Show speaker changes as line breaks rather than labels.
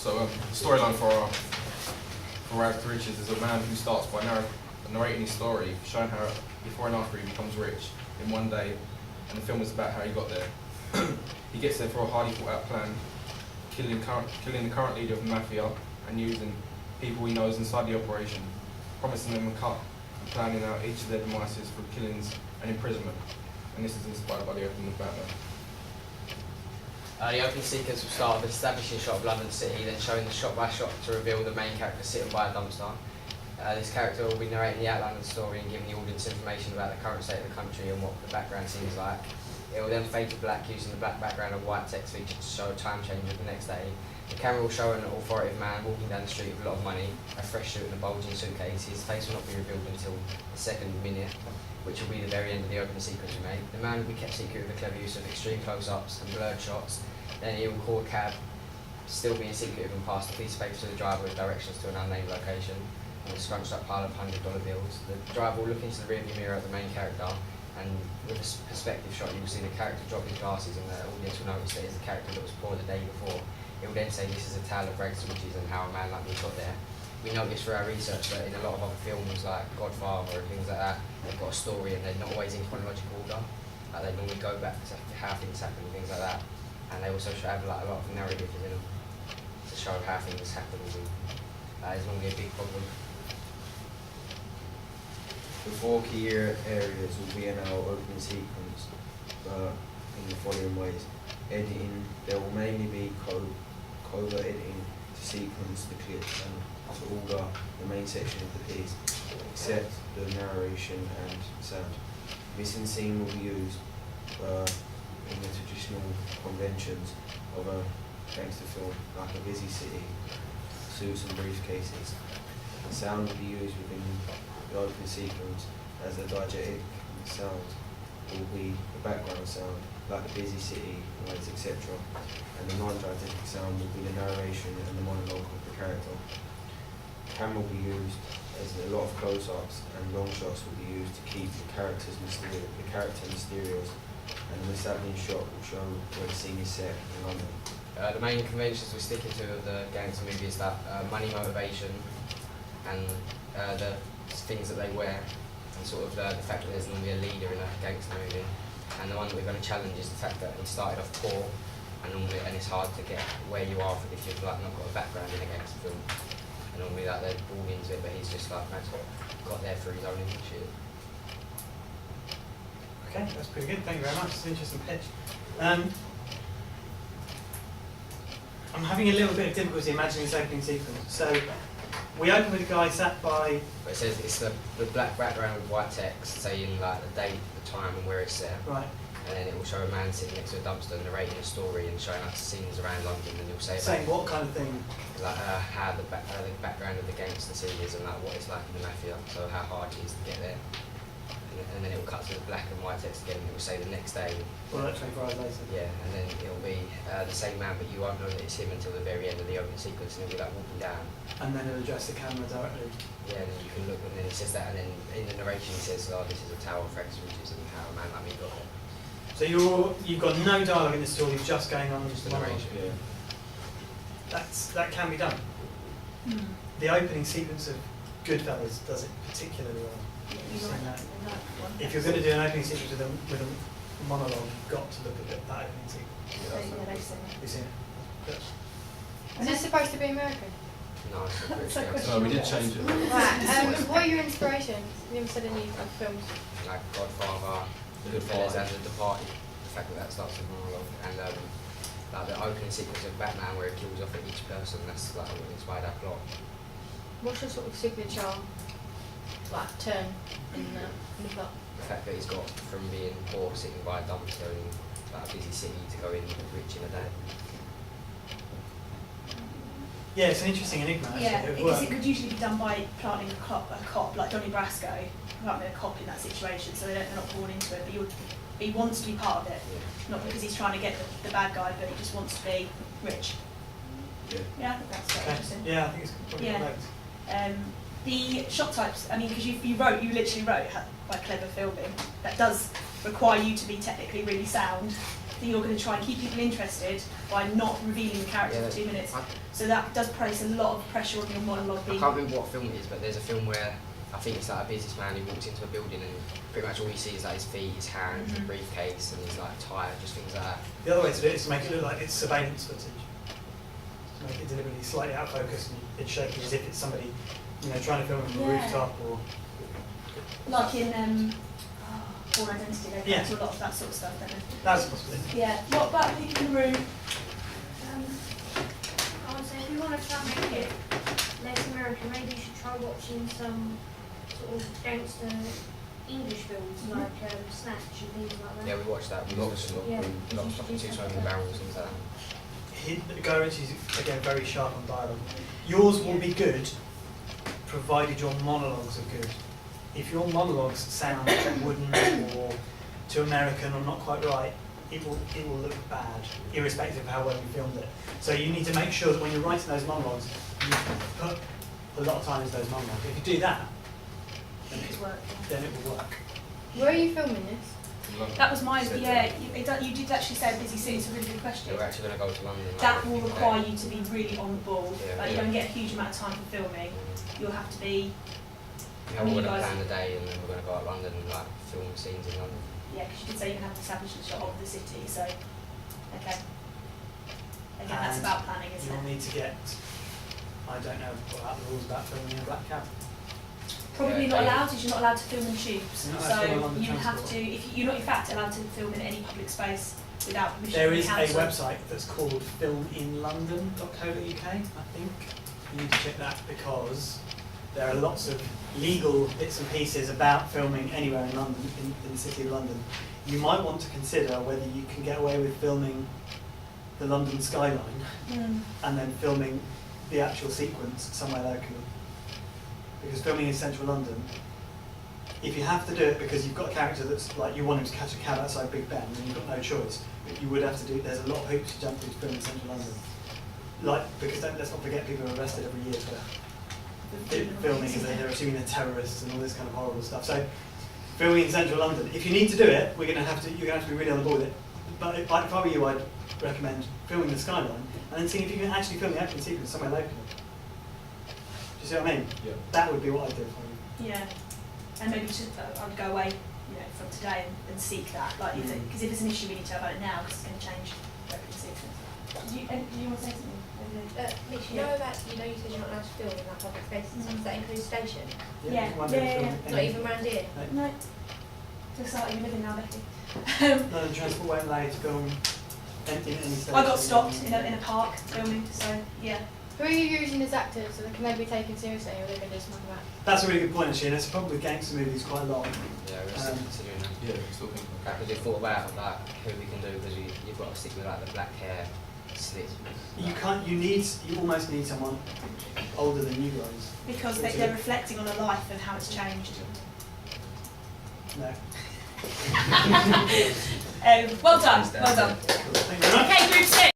So the storyline for Rags to Riches is a man who starts by narrating his story, showing how before and after he becomes rich in one day, and the film is about how he got there. He gets there through a highly thought out plan, killing the current leader of the mafia and using people he knows inside the operation, promising them a cut and planning out each of their demises through killings and imprisonment. And this is inspired by the opening of Batman.
The opening sequence will start with establishing a shot of London City, then showing the shot by shot to reveal the main character sitting by a dumpster. This character will be narrating the outline of the story and giving the audience information about the current state of the country and what the background seems like. It will then fade to black using the black background of white text featured to show a time change of the next day. The camera will show an authoritative man walking down the street with a lot of money, a fresh suit and a bulging suitcase. His face will not be revealed until the second minute, which will be the very end of the opening sequence we made. The man will be kept secret with a clever use of extreme close-ups and blurred shots. Then he will call a cab, still being secretive, and pass the piece of paper to the driver with directions to an unnamed location and a scrunched up pile of $100 bills. The driver will look into the rearview mirror of the main character, and with a perspective shot you will see the character drop his glasses, and the audience will notice that it's the character that was poor the day before. It will then say this is a tale of rags to riches and how a man like me got there. We noticed through our research that in a lot of other films like Godfather and things like that, they've got a story and they're not always in chronological order. Like they normally go back to how things happen and things like that. And they also should have like a lot of narrative in them to show how things happen. That is normally a big problem.
The four key areas will be in our opening sequence in the following ways. Editing, there will mainly be covert editing to sequence the clips and to order the main section of the piece, except the narration and sound. Missing scene will be used in the traditional conventions of a gangster film, like A Busy City, Suits and Briefcases. The sound will be used within the opening sequence as the diegetic sound will be the background sound, like A Busy City, lights, etc. And the non-diegetic sound will be the narration and the monologue of the character. Camera will be used as a lot of close-ups, and long shots will be used to keep the character mysterious, and an established shot will show where the scene is set in London.
The main conventions we're sticking to of the gangster movie is that money motivation and the things that they wear, and sort of the fact that there's normally a leader in a gangster movie. And the one that we're going to challenge is the fact that he started off poor, and it's hard to get where you are if you've like not got a background in a gangster film. And normally like they're born into it, but he's just like got there through his own initiative.
Okay, that's pretty good. Thank you very much. It's an interesting pitch. I'm having a little bit of difficulty imagining this opening sequence. So we open with a guy sat by.
But it says it's the black background with white text saying like the date, the time, and where it's set.
Right.
And then it will show a man sitting next to a dumpster narrating a story and showing us scenes around London, and he'll say
Saying what kind of thing?
like how the background of the gangster scene is and like what it's like in the mafia, so how hard it is to get there. And then it will cut to the black and white text again, and it will say the next day.
Well, like 24 hours later.
Yeah, and then it will be the same man, but you won't know that it's him until the very end of the opening sequence, and he'll be like walking down.
And then he'll address the camera directly.
Yeah, and then you can look, and then it says that, and then in the narration it says, "Oh, this is a tower of rags to riches, and how a man like me got there."
So you've got no dialogue in the story, just going on
Just the
monologue.
narration.
Yeah.
That can be done. The opening sequence of Goodfellas does it particularly well. You've seen that. If you're going to do an opening sequence with a monologue, you've got to look at that opening sequence. You've seen it.
Is this supposed to be American?
No, it's not
That's a
British
No, we did change it.
Right. What are your inspirations? You never said any films.
like Godfather, Goodfellas, and The Departed. The fact that starts with monologue, and like the opening sequence of Batman where it kills off at each person. That's like what inspired our plot.
What's your sort of signature turn in the plot?
The fact that he's got from being poor, sitting by a dumpster in like a busy city, to going rich in a day.
Yeah, it's an interesting enigma. Actually.
Yeah,
It would
because
work.
it could usually be done by planting a cop like Donnie Brasco. You can't be a cop in that situation, so they're not born into it. But he wants to be part of it, not because he's trying to get the bad guy, but he just wants to be rich.
Yeah.
Yeah, I think that's quite
Okay.
interesting.
Yeah, I think it's probably
Yeah.
correct.
The shot types, I mean, because you literally wrote by clever filming, that does require you to be technically really sound. that you're going to try and keep people interested by not revealing the character
Yeah,
for 2 minutes.
I
So that does place a lot of pressure on your monologue
I
being.
can't remember what film it is, but there's a film where I think it's like a businessman who walks into a building and pretty much all you see is like his feet, his hands, a
Mhm.
briefcase, and his like tie, just things like that.
The other way to do it is to make it look like it's surveillance footage. To make it deliberately slightly out of focus and it's shaky as if it's somebody, trying to film from a
Yeah.
rooftop or.
Like in Born Identity, they
Yeah.
do a lot of that sort of stuff, don't they?
That's a possibility.
Yeah. What about people in the room?
I would say if you want to try and make it less American, maybe you should try watching some sort of gangster English films like Snatch and things like that.
Yeah, we watched that. We watched
Yeah.
lots of Two Smoking Barrels and that.
Guy Ritchie's, again, very sharp on dialogue. Yours will be good, provided your monologues are good. If your monologues sound wooden or too American or not quite right, it will look bad, irrespective of how well you filmed it. So you need to make sure that when you're writing those monologues, you put a lot of time into those monologues. If you do that,
It's work.
then it will work.
Where are you filming this?
In London.
That was my,
Said
yeah,
that.
you did actually say a busy city, it's a really good question.
Yeah, we're actually going to go to London.
That will require you to be really on the ball.
Yeah.
Like you don't get a huge amount of time for filming. You'll have to be,
Yeah, we're going to
guys-
plan the day and then we're going to go to London and like film scenes in London.
yeah, because you did say you're going to have to establish the shot of the city, so, okay. Again, that's
And
about planning, isn't
You'll
it?
need to get, I don't know about the rules about filming in a black cab.
Probably
Yeah,
not
they-
allowed, because you're not allowed to film in tubes.
You're not allowed to film
So
on the
you have
transport.
to, if you're not in fact allowed to film in any public space without permission
There
from the
is a
council.
website that's called filminlondon.co.uk, I think. You need to check that because there are lots of legal bits and pieces about filming anywhere in London, in the city of London. You might want to consider whether you can get away with filming the London skyline
Mm.
and then filming the actual sequence somewhere locally. Because filming in central London, if you have to do it because you've got a character that's like you want him to catch a cab outside Big Ben and you've got no choice, but you would have to do, there's a lot of hoops to jump through to film in central London. Like, because let's not forget people are arrested every year for filming because they're assuming they're terrorists and all this kind of horrible stuff. So filming in central London, if you need to do it, you're going to have to be really on the ball with it. But if I were you, I'd recommend filming the skyline and then seeing if you can actually film the action sequence somewhere locally. Do you see what I mean?
Yeah.
That would be what I'd do for you.
Yeah, and maybe I'd go away, from today and seek that. Like, because if it's an issue, we need to know about it now because it's going to change everything sequence. Did you want to say something?
Mitch, you know about, you said you're not allowed to film in that public space and stuff, does that include station?
Yeah,
you might be able to
yeah,
film
Not
any-
even round here?
No, just like you're living now, Becky.
No, the transport won't allow you to film in any station.
I got stopped in a park filming, so yeah.
Who are you using as actors so can they be taken seriously or are they going to just muck about?
That's a really good point, actually, and it's a problem with gangster movies quite a lot.
Yeah, we're still
Um,
considering that.
Yeah, we're still thinking about
Because we thought about like who we can do because you've got to stick with like the black hair, slits.
You almost need someone older than you guys.
Because they're reflecting on a life and how it's changed.
No.
Well done, well done.
Thank you very much.
Okay, group 6.